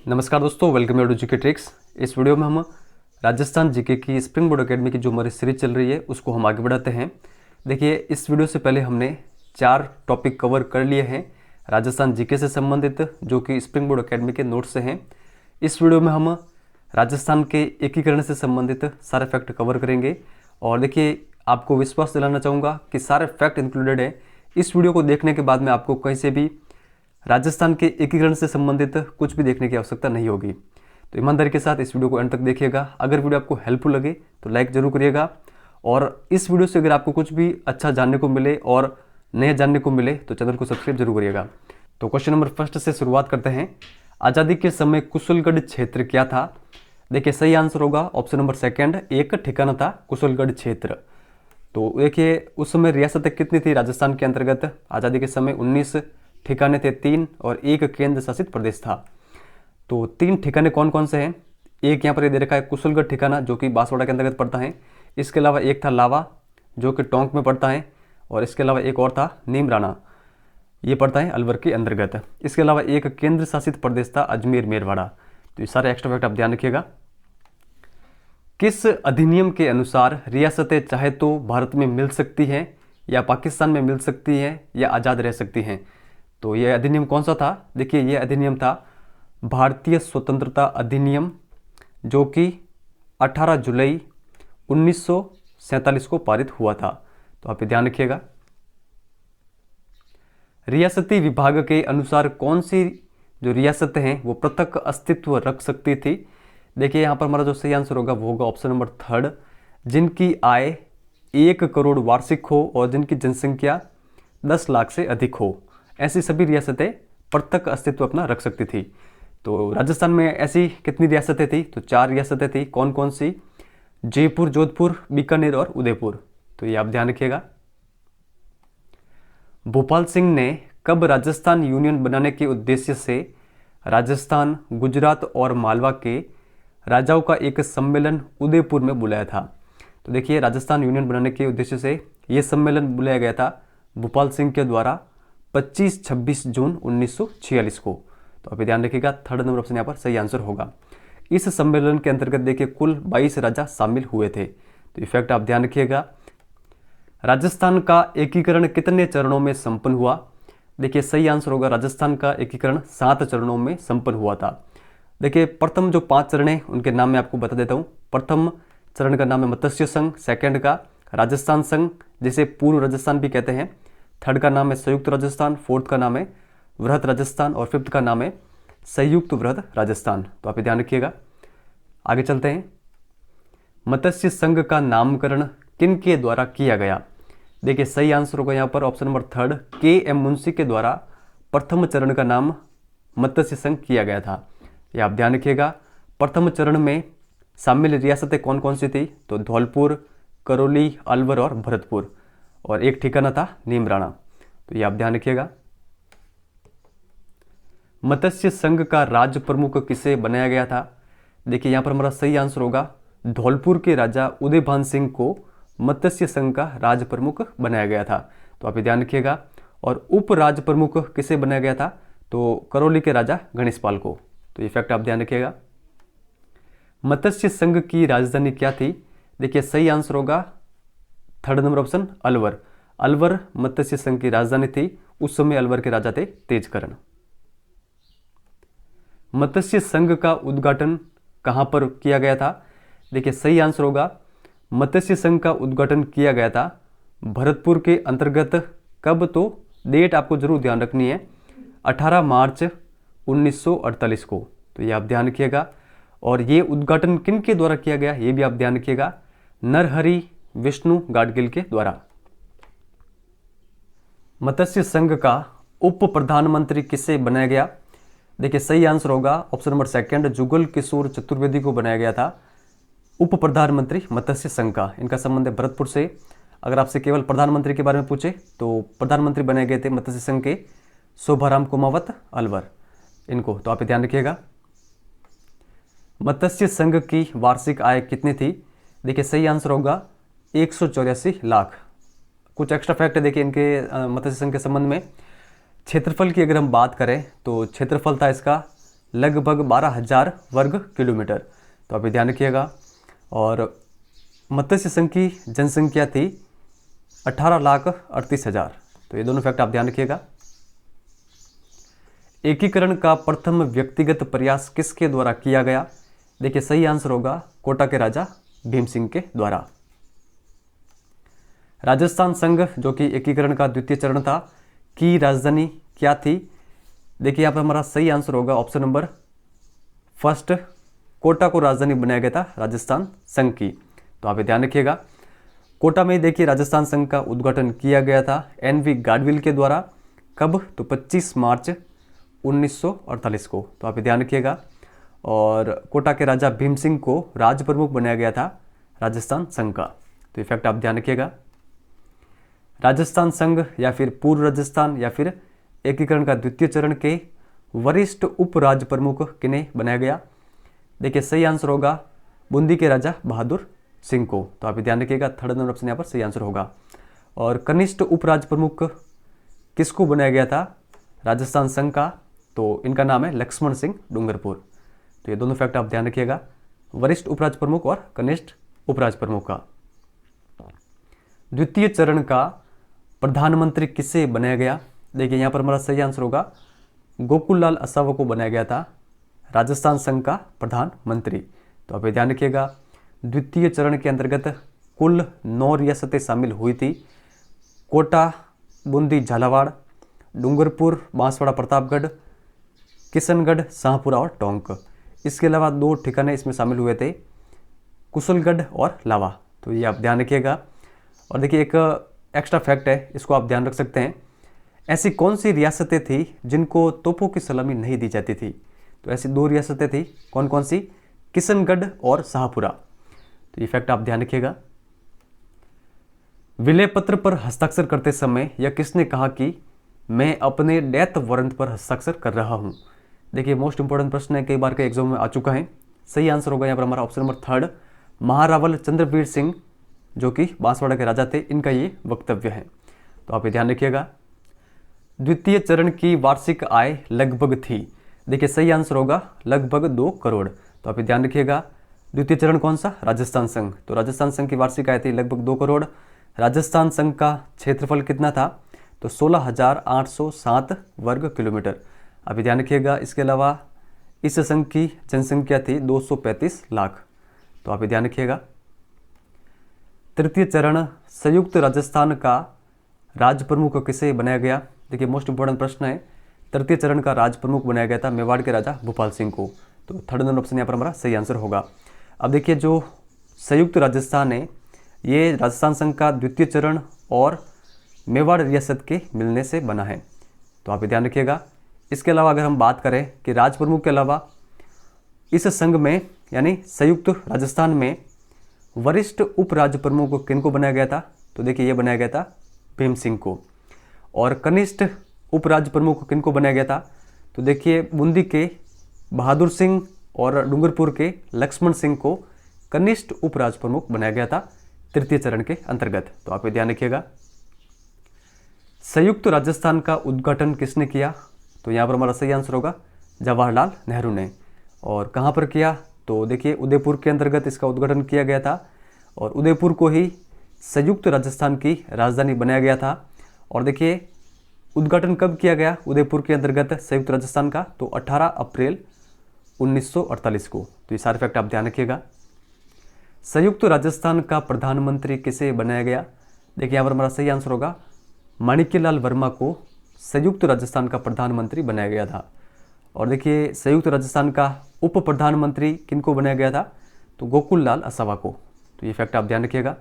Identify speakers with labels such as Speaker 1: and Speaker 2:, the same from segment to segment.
Speaker 1: नमस्कार दोस्तों, welcome to GK tricks. इस वीडियो में हम राजस्थान जीके की स्प्रिंग बोर्ड एकेडमी की जो हमारी सीरीज चल रही है उसको हम आगे बढ़ाते हैं। देखिए, इस वीडियो से पहले हमने 4 टॉपिक कवर कर लिए हैं राजस्थान जीके से संबंधित, जो कि स्प्रिंग बोर्ड एकेडमी के नोट्स से हैं। इस वीडियो में हम राजस्थान के एकीकरण से संबंधित सारे फैक्ट कवर करेंगे। और देखिए, आपको विश्वास दिलाना चाहूँगा कि सारे फैक्ट इंक्लूडेड है। इस वीडियो को देखने के बाद में आपको कहीं से भी राजस्थान के एकीकरण से संबंधित कुछ भी देखने की आवश्यकता नहीं होगी। तो ईमानदारी के साथ इस वीडियो को अंत तक देखिएगा। अगर वीडियो आपको हेल्पफुल लगे तो लाइक जरूर करिएगा, और इस वीडियो से अगर आपको कुछ भी अच्छा जानने को मिले और नया जानने को मिले तो चैनल को सब्सक्राइब जरूर करिएगा। तो क्वेश्चन नंबर फर्स्ट से शुरुआत करते हैं। आज़ादी के समय कुशलगढ़ क्षेत्र क्या था? देखिए, सही आंसर होगा ऑप्शन नंबर सेकेंड, एक ठिकाना था कुशलगढ़ क्षेत्र। तो देखिए, उस समय रियासतें कितनी थी राजस्थान के अंतर्गत? आज़ादी के समय 19 ठिकाने थे, 3, और एक केंद्र शासित प्रदेश था। तो 3 ठिकाने कौन कौन से हैं? एक यहाँ पर दे रखा है कुशलगढ़ ठिकाना, जो कि बांसवाड़ा के अंतर्गत पड़ता है। इसके अलावा एक था लावा, जो कि टोंक में पड़ता है, और इसके अलावा एक और था नीमराना, ये पड़ता है अलवर के अंतर्गत। इसके अलावा एक केंद्र शासित प्रदेश था अजमेर मेरवाड़ा। तो ये सारे एक्स्ट्रा फैक्ट आप ध्यान रखिएगा। किस अधिनियम के अनुसार रियासतें चाहे तो भारत में मिल सकती हैं, या पाकिस्तान में मिल सकती हैं, या आज़ाद रह सकती हैं? तो यह अधिनियम कौन सा था? देखिए, यह अधिनियम था भारतीय स्वतंत्रता अधिनियम, जो कि 18 जुलाई 1947 को पारित हुआ था। तो आप ये ध्यान रखिएगा। रियासती विभाग के अनुसार कौन सी जो रियासतें हैं वो पृथक अस्तित्व रख सकती थी? देखिए, यहाँ पर हमारा जो सही आंसर होगा वो होगा ऑप्शन नंबर थर्ड, जिनकी आय 1 करोड़ वार्षिक हो और जिनकी जनसंख्या 10 लाख से अधिक हो, ऐसी सभी रियासतें पृथक अस्तित्व अपना रख सकती थी। तो राजस्थान में ऐसी कितनी रियासतें थी? तो 4 रियासतें थी। कौन कौन सी? जयपुर, जोधपुर, बीकानेर और उदयपुर। तो ये आप ध्यान रखिएगा। भोपाल सिंह ने कब राजस्थान यूनियन बनाने के उद्देश्य से राजस्थान, गुजरात और मालवा के राजाओं का एक सम्मेलन उदयपुर में बुलाया था? तो देखिए, राजस्थान यूनियन बनाने के उद्देश्य से यह सम्मेलन बुलाया गया था भोपाल सिंह के द्वारा 25-26 जून 1946 को। तो आप ध्यान रखिएगा, थर्ड नंबर ऑप्शन यहाँ पर सही आंसर होगा। इस सम्मेलन के अंतर्गत देखिए कुल 22 राजा शामिल हुए थे। तो इफेक्ट आप ध्यान रखिएगा। राजस्थान का एकीकरण कितने चरणों में संपन्न हुआ? देखिए, सही आंसर होगा राजस्थान का एकीकरण 7 चरणों में संपन्न हुआ था। देखिए, प्रथम जो 5 चरण हैं उनके नाम मैं आपको बता देता हूँ। प्रथम चरण का नाम है मत्स्य संघ, सेकंड का राजस्थान संघ, जिसे पूर्व राजस्थान भी कहते हैं, थर्ड का नाम है संयुक्त राजस्थान, फोर्थ का नाम है वृहत राजस्थान, और फिफ्थ का नाम है संयुक्त वृहत राजस्थान। तो आप ध्यान रखिएगा। आगे चलते हैं। मत्स्य संघ का नामकरण किन के द्वारा किया गया? देखिए, सही आंसर होगा यहाँ पर option number third, KM. Munshi के द्वारा प्रथम चरण का नाम मत्स्य संघ किया गया था। ये आप ध्यान रखिएगा। प्रथम चरण में शामिल रियासतें कौन कौन सी थी? तो धौलपुर, करौली, अलवर और भरतपुर, और एक ठिकाना था नीमराणा। तो ये आप ध्यान रखिएगा। मत्स्य संघ का राज्य प्रमुख किसे बनाया गया था? देखिए, यहाँ पर हमारा सही आंसर होगा धौलपुर के राजा उदयभान सिंह को मत्स्य संघ का राज्य प्रमुख बनाया गया था। तो आप ये ध्यान रखिएगा। और उप राज्य प्रमुख किसे बनाया गया था? तो करौली के राजा गणेशपाल को। तो ये फैक्ट आप ध्यान रखिएगा। मत्स्य संघ की राजधानी क्या थी? देखिए, सही आंसर होगा third number option, Alwar. Alwar Matsya संघ की राजधानी थी। उस समय अलवर के राजा थे तेजकर्ण। मत्स्य संघ का उद्घाटन कहां पर किया गया था? देखिए, सही आंसर होगा मत्स्य संघ का उद्घाटन किया गया था भरतपुर के अंतर्गत। कब? तो डेट आपको जरूर ध्यान रखनी है, 18 मार्च 1948 को। तो ये आप ध्यान रखिएगा। और ये उद्घाटन किन के द्वारा किया गया ये भी आप ध्यान रखिएगा, नरहरि विष्णु गाडगिल के द्वारा। मत्स्य संघ का उप प्रधानमंत्री किसे बनाया गया? देखिए, सही आंसर होगा option number second, Jugal Kishore Chaturvedi को बनाया गया था उप प्रधानमंत्री मत्स्य संघ का। इनका संबंध है भरतपुर से। अगर आपसे केवल प्रधानमंत्री के बारे में पूछे तो प्रधानमंत्री बनाए गए थे मत्स्य संघ के शोभाराम कुमावत, अलवर, इनको। तो आप ध्यान रखिएगा। मत्स्य संघ की वार्षिक आय कितनी थी? देखिए, सही आंसर होगा 184 लाख। कुछ एक्स्ट्रा फैक्ट देखिए इनके मत्स्य संघ के संबंध में। क्षेत्रफल की अगर हम बात करें तो क्षेत्रफल था इसका लगभग 12,000 वर्ग किलोमीटर। तो आप ये ध्यान रखिएगा। और मत्स्य संघ की जनसंख्या थी 18,38,000। तो ये दोनों फैक्ट आप ध्यान रखिएगा। एकीकरण का प्रथम व्यक्तिगत प्रयास किसके द्वारा किया गया? देखिए सही आंसर होगा कोटा के राजा भीम सिंह के द्वारा। राजस्थान संघ जो कि एकीकरण का द्वितीय चरण था, की राजधानी क्या थी? देखिए यहाँ पर हमारा सही आंसर होगा ऑप्शन नंबर फर्स्ट, कोटा को राजधानी बनाया गया था राजस्थान संघ की। तो आप ये ध्यान रखिएगा। कोटा में देखिए राजस्थान संघ का उद्घाटन किया गया था NV गाडविल के द्वारा। कब? तो 25 मार्च 1948 को। तो आप ये ध्यान रखिएगा। और कोटा के राजा भीम सिंह को राज प्रमुख बनाया गया था राजस्थान संघ का। तो ये फैक्ट आप ध्यान रखिएगा। राजस्थान संघ या फिर पूर्व राजस्थान या फिर एकीकरण का द्वितीय चरण के वरिष्ठ उप राज प्रमुख किन्हें बनाया गया? देखिए सही आंसर होगा बूंदी के राजा बहादुर सिंह को। तो आप ध्यान रखिएगा, थर्ड नंबर ऑप्शन यहाँ पर सही आंसर होगा। और कनिष्ठ उप राज प्रमुख किसको बनाया गया था राजस्थान संघ का? तो इनका नाम है लक्ष्मण सिंह डूंगरपुर। तो ये दोनों फैक्ट आप ध्यान रखिएगा, वरिष्ठ उपराज प्रमुख और कनिष्ठ उपराज प्रमुख का। द्वितीय चरण का प्रधानमंत्री किसे बनाया गया? देखिए यहाँ पर हमारा सही आंसर होगा गोकुल लाल असावा को बनाया गया था राजस्थान संघ का प्रधानमंत्री। तो आप ये ध्यान रखिएगा। द्वितीय चरण के अंतर्गत कुल 9 रियासतें शामिल हुई थी। कोटा, बूंदी, झालावाड़, डूंगरपुर, बांसवाड़ा, प्रतापगढ़, किशनगढ़, शाहपुरा और टोंक। इसके अलावा 2 ठिकाने इसमें शामिल हुए थे, कुशलगढ़ और लावा। तो ये आप ध्यान रखिएगा। और देखिए एक एक्स्ट्रा फैक्ट है, इसको आप ध्यान रख सकते हैं। ऐसी कौन सी रियासतें थी जिनको तोपों की सलामी नहीं दी जाती थी? तो ऐसी 2 रियासतें थी, कौन कौन सी? किशनगढ़ और शाहपुरा। तो ये फैक्ट आप ध्यान रखिएगा। विलय पत्र पर हस्ताक्षर करते समय यह किसने कहा कि मैं अपने डेथ वारंट पर हस्ताक्षर कर रहा हूं? देखिए मोस्ट इंपॉर्टेंट प्रश्न है, कई बार के एग्जाम में आ चुका है। सही आंसर होगा यहाँ पर हमारा option number third, Maharawal Chandraveer Singh जो कि बांसवाड़ा के राजा थे, इनका ये वक्तव्य है। तो आप ये ध्यान रखिएगा। द्वितीय चरण की वार्षिक आय लगभग थी। देखिए सही आंसर होगा लगभग 2 करोड़। तो आप ये ध्यान रखिएगा। द्वितीय चरण कौन सा? राजस्थान संघ। तो राजस्थान संघ की वार्षिक आय थी लगभग 2 करोड़। राजस्थान संघ का क्षेत्रफल कितना था? तो 16,807 वर्ग किलोमीटर। अभी ध्यान रखिएगा। इसके अलावा इस संघ की जनसंख्या थी 235 लाख। तो आप ध्यान रखिएगा। तृतीय चरण संयुक्त राजस्थान का राज प्रमुख किसे बनाया गया? देखिए मोस्ट इंपॉर्टेंट प्रश्न है। तृतीय चरण का राज प्रमुख बनाया गया था मेवाड़ के राजा भूपाल सिंह को। तो थर्ड नंबर ऑप्शन यहाँ पर हमारा सही आंसर होगा। अब देखिए जो संयुक्त राजस्थान है ये राजस्थान संघ का द्वितीय चरण और मेवाड़ रियासत के मिलने से बना है। तो आप ध्यान रखिएगा। इसके अलावा अगर हम बात करें कि राज प्रमुख के अलावा इस संघ में यानी संयुक्त राजस्थान में वरिष्ठ उप राज्य प्रमुख किनको बनाया गया था? तो देखिए ये बनाया गया था भीम सिंह को। और कनिष्ठ उप राज्य प्रमुख किनको बनाया गया था? तो देखिए बूंदी के बहादुर सिंह और डूंगरपुर के लक्ष्मण सिंह को कनिष्ठ उप राज्य प्रमुख बनाया गया था तृतीय चरण के अंतर्गत। तो आप ये ध्यान रखिएगा। संयुक्त राजस्थान का उद्घाटन किसने किया? तो यहाँ पर हमारा सही आंसर होगा जवाहरलाल नेहरू ने। और कहाँ पर किया? तो देखिए उदयपुर के अंतर्गत इसका उद्घाटन किया गया था और उदयपुर को ही संयुक्त राजस्थान की राजधानी बनाया गया था। और देखिए उद्घाटन कब किया गया उदयपुर के अंतर्गत संयुक्त राजस्थान का? तो 18 अप्रैल 1948 को। तो ये सारे फैक्ट आप ध्यान रखिएगा। संयुक्त राजस्थान का प्रधानमंत्री किसे बनाया गया? देखिए यहाँ पर हमारा सही आंसर होगा माणिक्यलाल वर्मा को संयुक्त राजस्थान का प्रधानमंत्री बनाया गया था। और देखिए संयुक्त राजस्थान का उप प्रधानमंत्री किनको बनाया गया था? तो गोकुल लाल असावा को। तो ये फैक्ट आप ध्यान रखिएगा।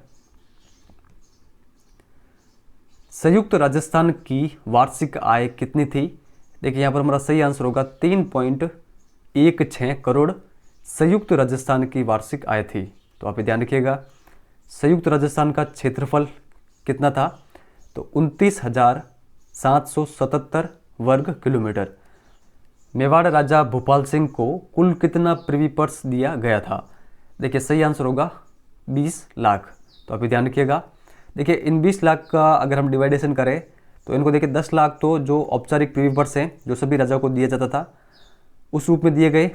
Speaker 1: संयुक्त राजस्थान की वार्षिक आय कितनी थी? देखिए यहाँ पर हमारा सही आंसर होगा 3.16 करोड़ संयुक्त राजस्थान की वार्षिक आय थी। तो आप ये ध्यान रखिएगा। संयुक्त राजस्थान का क्षेत्रफल कितना था? तो 29,777 वर्ग किलोमीटर। मेवाड़ राजा भूपाल सिंह को कुल कितना प्रिवी पर्स दिया गया था? देखिए सही आंसर होगा 20 लाख। तो आप ये ध्यान रखिएगा। देखिए इन 20 लाख का अगर हम डिवाइडेशन करें तो इनको देखिए 10 लाख तो जो औपचारिक प्रिवी पर्स हैं जो सभी राजाओं को दिया जाता था, उस रूप में दिए गए।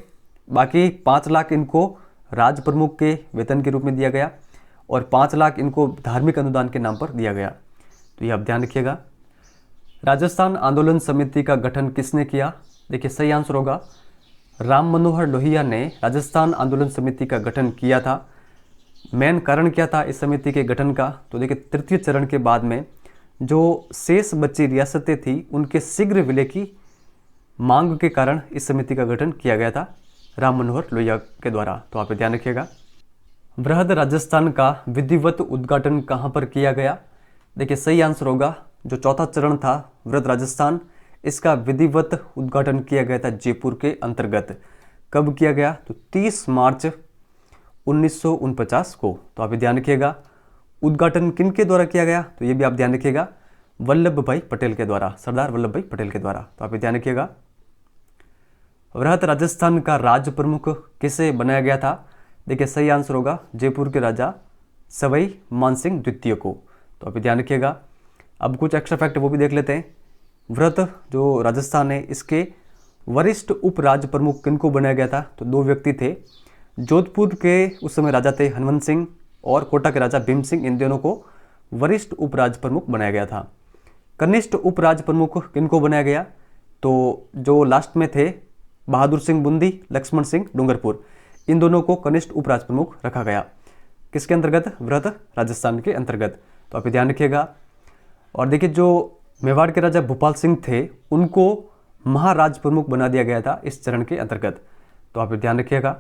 Speaker 1: बाकी 5 लाख इनको राज प्रमुख के वेतन के रूप में दिया गया और 5 लाख इनको धार्मिक अनुदान के नाम पर दिया गया। तो ये आप ध्यान रखिएगा। राजस्थान आंदोलन समिति का गठन किसने किया? देखिए सही आंसर होगा राम मनोहर लोहिया ने राजस्थान आंदोलन समिति का गठन किया था। मेन कारण क्या था इस समिति के गठन का? तो देखिए तृतीय चरण के बाद में जो शेष बची रियासतें थी उनके शीघ्र विलय की मांग के कारण इस समिति का गठन किया गया था राम मनोहर लोहिया के द्वारा। तो आप ध्यान रखिएगा। वृहद राजस्थान का विधिवत उद्घाटन कहाँ पर किया गया? देखिए सही आंसर होगा जो चौथा चरण था वृहद राजस्थान, इसका विधिवत उद्घाटन किया गया था जयपुर के अंतर्गत। कब किया गया? तो 30 मार्च 1949 को। तो आप ध्यान रखिएगा। उद्घाटन किन के द्वारा किया गया? तो ये भी आप ध्यान रखिएगा वल्लभ भाई पटेल के द्वारा, सरदार वल्लभ भाई पटेल के द्वारा। तो आप ध्यान रखिएगा। वृहद राजस्थान का राज प्रमुख किसे बनाया गया था? देखिए सही आंसर होगा जयपुर के राजा सवाई मानसिंह द्वितीय को। तो आप ध्यान रखिएगा। अब कुछ एक्स्ट्रा फैक्ट वो भी देख लेते हैं। वृहद जो राजस्थान है इसके वरिष्ठ उप राज प्रमुख किनको बनाया गया था? तो 2 व्यक्ति थे। जोधपुर के उस समय राजा थे हनुमंत सिंह और कोटा के राजा भीम सिंह, इन दोनों को वरिष्ठ उप राज प्रमुख बनाया गया था। कनिष्ठ उप राज प्रमुख किनको बनाया गया? तो जो लास्ट में थे बहादुर सिंह बुंदी, लक्ष्मण सिंह डूंगरपुर, इन दोनों को कनिष्ठ उप राज प्रमुख रखा गया। किसके अंतर्गत? वृहद राजस्थान के अंतर्गत। तो आप ध्यान रखिएगा। और देखिए जो मेवाड़ के राजा भूपाल सिंह थे उनको महाराज प्रमुख बना दिया गया था इस चरण के अंतर्गत। तो आप ध्यान रखिएगा।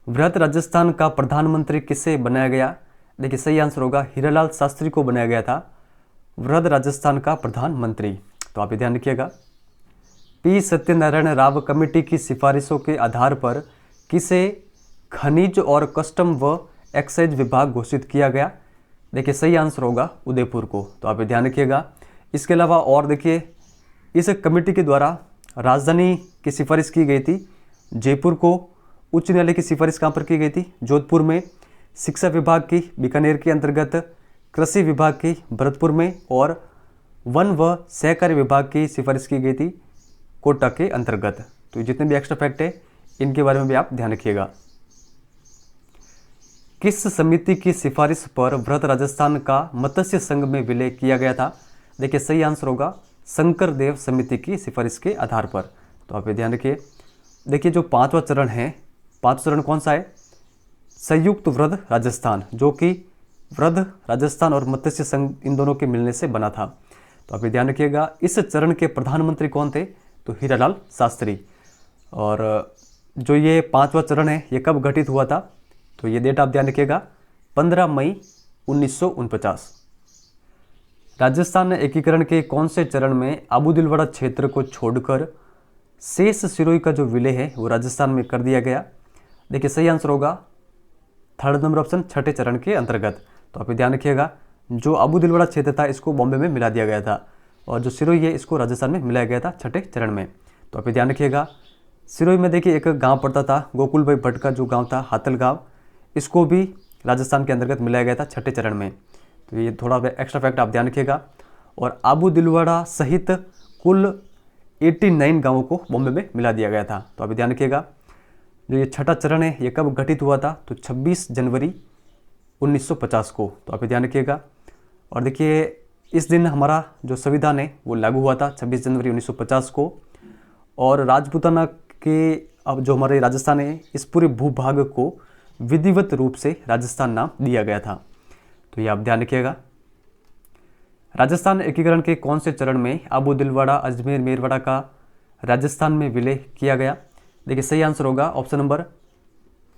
Speaker 1: वृहद राजस्थान का प्रधानमंत्री किसे बनाया गया? देखिए सही आंसर होगा हीरालाल शास्त्री को बनाया गया था वृहद राजस्थान का प्रधानमंत्री। तो आप ध्यान रखिएगा। पी सत्यनारायण राव कमेटी की सिफारिशों के आधार पर किसे खनिज और कस्टम व एक्साइज विभाग घोषित किया गया? देखिए सही आंसर होगा उदयपुर को। तो आप ध्यान रखिएगा। इसके अलावा और देखिए इस कमेटी के द्वारा राजधानी की सिफारिश की गई थी जयपुर को, उच्च न्यायालय की सिफारिश कहाँ पर की गई थी? जोधपुर में, शिक्षा विभाग की बीकानेर के अंतर्गत, कृषि विभाग की भरतपुर में और वन व सहकारी विभाग की सिफारिश की गई थी कोटा के अंतर्गत। तो जितने भी एक्स्ट्रा फैक्ट है इनके बारे में भी आप ध्यान रखिएगा। किस समिति की सिफारिश पर वृहद राजस्थान का मत्स्य संघ में विलय किया गया था? देखिए सही आंसर होगा शंकर देव समिति की सिफारिश के आधार पर। तो आप ध्यान रखिए। देखिए जो 5वां चरण है, 5वां चरण कौन सा है? संयुक्त वृहद राजस्थान, जो कि वृहद राजस्थान और मत्स्य संघ इन दोनों के मिलने से बना था। तो आप ध्यान रखिएगा। इस चरण के प्रधानमंत्री कौन थे? तो हीरालाल शास्त्री। और जो ये 5वां चरण है ये कब गठित हुआ था? तो ये डेट आप ध्यान रखिएगा 15 मई 1949। राजस्थान एकीकरण के कौन से चरण में आबूदिलवाड़ा क्षेत्र को छोड़कर शेष सिरोही का जो विलय है वो राजस्थान में कर दिया गया? देखिए सही आंसर होगा 3rd नंबर ऑप्शन, छठे चरण के अंतर्गत। तो आप ध्यान रखिएगा। जो आबूदिलवाड़ा क्षेत्र था इसको बॉम्बे में मिला दिया गया था और जो सिरोही है इसको राजस्थान में मिलाया गया था छठे चरण में। तो आप ध्यान रखिएगा। सिरोही में देखिए एक गांव पड़ता था गोकुल भाई भट्ट का जो गांव था हातल गांव, इसको भी राजस्थान के अंतर्गत मिलाया गया था छठे चरण में। तो ये थोड़ा एक्स्ट्रा फैक्ट आप ध्यान रखिएगा। और आबूदिलवाड़ा सहित कुल 89 गांवों को बॉम्बे में मिला दिया गया था। तो अभी ध्यान रखिएगा। जो ये छठा चरण है ये कब गठित हुआ था? तो 26 जनवरी 1950 को। तो आप ध्यान रखिएगा। और देखिए इस दिन हमारा जो संविधान है वो लागू हुआ था 26 जनवरी 1950 को। और राजपूताना के अब जो हमारे राजस्थान है इस पूरे भूभाग को विधिवत रूप से राजस्थान नाम दिया गया था। तो ये आप ध्यान रखिएगा। राजस्थान एकीकरण के कौन से चरण में आबूदिलवाड़ा, अजमेर, मेरवाड़ा का राजस्थान में विलय किया गया? देखिए सही आंसर होगा ऑप्शन नंबर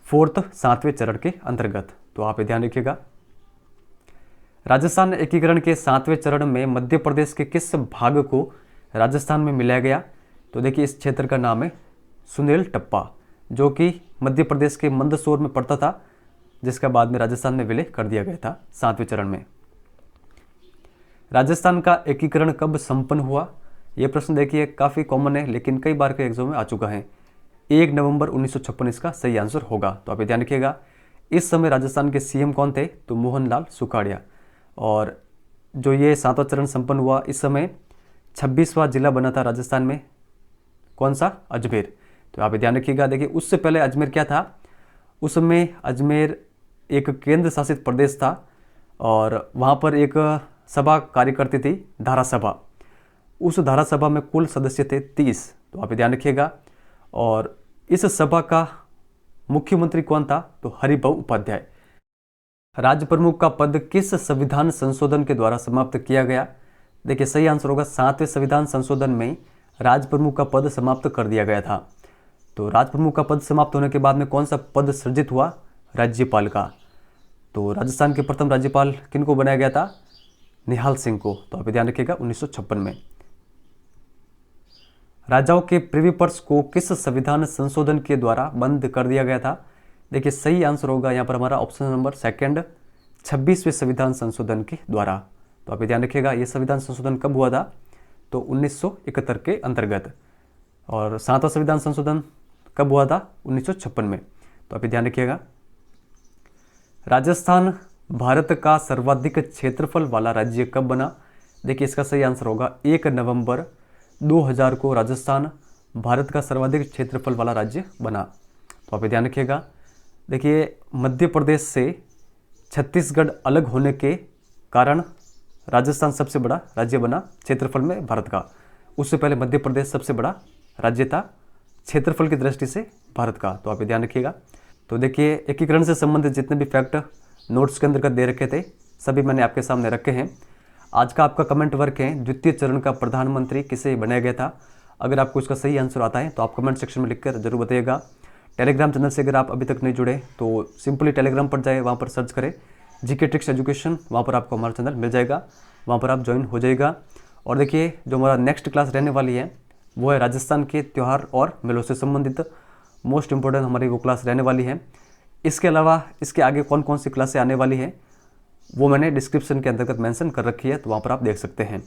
Speaker 1: 4th, 7वें चरण के अंतर्गत। तो आप ध्यान रखिएगा। राजस्थान एकीकरण के 7वें चरण में मध्य प्रदेश के किस भाग को राजस्थान में मिलाया गया? तो देखिए इस क्षेत्र का नाम है सुनेल टप्पा, जो कि मध्य प्रदेश के मंदसौर में पड़ता था, जिसका बाद में राजस्थान में विलय कर दिया गया था 7वें चरण में। राजस्थान का एकीकरण कब संपन्न हुआ? यह प्रश्न देखिए काफ़ी कॉमन है लेकिन कई बार के एग्जाम में आ चुका है। 1 नवंबर 1956 इसका सही आंसर होगा। तो आप ध्यान रखिएगा। इस समय राजस्थान के सीएम कौन थे? तो मोहनलाल सुखाड़िया। और जो ये 7वां चरण संपन्न हुआ इस समय 26वां जिला बना था राजस्थान में कौन सा? अजमेर। तो आप ध्यान रखिएगा। देखिए उससे पहले अजमेर क्या था? उस समय अजमेर एक केंद्र शासित प्रदेश था और वहाँ पर एक सभा कार्य करती थी, धारा सभा। उस धारा सभा में कुल सदस्य थे 30। तो आप ध्यान रखिएगा। और इस सभा का मुख्यमंत्री कौन था? तो हरिभाऊ उपाध्याय। राज्य प्रमुख का पद किस संविधान संशोधन के द्वारा समाप्त किया गया? देखिए सही आंसर होगा 7वें संविधान संशोधन में राज्य प्रमुख का पद समाप्त कर दिया गया था। तो राज्य प्रमुख का पद समाप्त होने के बाद में कौन सा पद सृजित हुआ? राज्यपाल का। तो राजस्थान के प्रथम राज्यपाल किनको बनाया गया था? निहाल सिंह को। तो आप ध्यान रखिएगा 1956 में। राजाओं के प्रिवी पर्स को किस संविधान संशोधन के द्वारा बंद कर दिया गया था? देखिए सही आंसर होगा यहाँ पर हमारा ऑप्शन नंबर सेकंड, 26वें संविधान संशोधन के द्वारा। तो आप ध्यान रखिएगा ये संविधान संशोधन कब हुआ था? तो 1971 के अंतर्गत। और 7वां संविधान संशोधन कब हुआ था? 1956 में। तो आप ध्यान रखिएगा। राजस्थान भारत का सर्वाधिक क्षेत्रफल वाला राज्य कब बना? देखिए इसका सही आंसर होगा 1 नवंबर 2000 को राजस्थान भारत का सर्वाधिक क्षेत्रफल वाला राज्य बना। तो आप ध्यान रखिएगा। देखिए मध्य प्रदेश से छत्तीसगढ़ अलग होने के कारण राजस्थान सबसे बड़ा राज्य बना क्षेत्रफल में भारत का। उससे पहले मध्य प्रदेश सबसे बड़ा राज्य था क्षेत्रफल की दृष्टि से भारत का। तो आप ध्यान रखिएगा। तो देखिए एकीकरण से संबंधित जितने भी फैक्ट नोट्स के अंतर्गत दे रखे थे सभी मैंने आपके सामने रखे हैं। आज का आपका कमेंट वर्क है, द्वितीय चरण का प्रधानमंत्री किसे बनाया गया था? अगर आपको इसका सही आंसर आता है तो आप कमेंट सेक्शन में लिखकर जरूर बताइएगा। टेलीग्राम चैनल से अगर आप अभी तक नहीं जुड़े तो सिंपली टेलीग्राम पर जाए, वहाँ पर सर्च करें जीके ट्रिक्स एजुकेशन, वहाँ पर आपको हमारा चैनल मिल जाएगा, वहाँ पर आप ज्वाइन हो जाइएगा। और देखिए जो हमारा नेक्स्ट क्लास रहने वाली है वो है राजस्थान के त्यौहार और मेलों से संबंधित मोस्ट इंपॉर्टेंट हमारी वो क्लास रहने वाली है। इसके अलावा इसके आगे कौन कौन सी क्लासें आने वाली हैं वो मैंने डिस्क्रिप्शन के अंतर्गत मेंशन कर रखी है, तो वहाँ पर आप देख सकते हैं।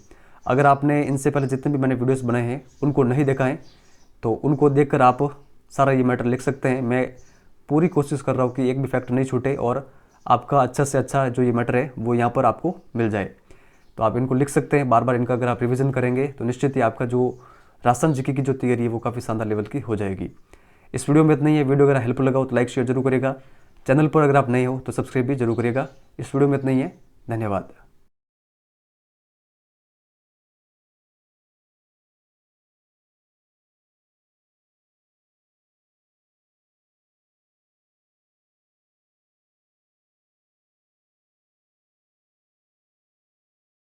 Speaker 1: अगर आपने इनसे पहले जितने भी मैंने वीडियोस बनाए हैं उनको नहीं देखा है तो उनको देखकर आप सारा ये मैटर लिख सकते हैं। मैं पूरी कोशिश कर रहा हूँ कि एक भी फैक्ट नहीं छूटे और आपका अच्छा से अच्छा जो ये मैटर है वो यहाँ पर आपको मिल जाए। तो आप इनको लिख सकते हैं। बार बार इनका अगर आप रिविज़न करेंगे तो निश्चित ही आपका जो राजस्थान जीके की जो तैयारी है वो काफ़ी शानदार लेवल की हो जाएगी। इस वीडियो में इतना ही है। वीडियो अगर हेल्पफुल लगा हो तो लाइक शेयर जरूर करेगा। चैनल पर अगर आप नए हो तो सब्सक्राइब भी जरूर करिएगा। इस वीडियो में इतना ही है। धन्यवाद।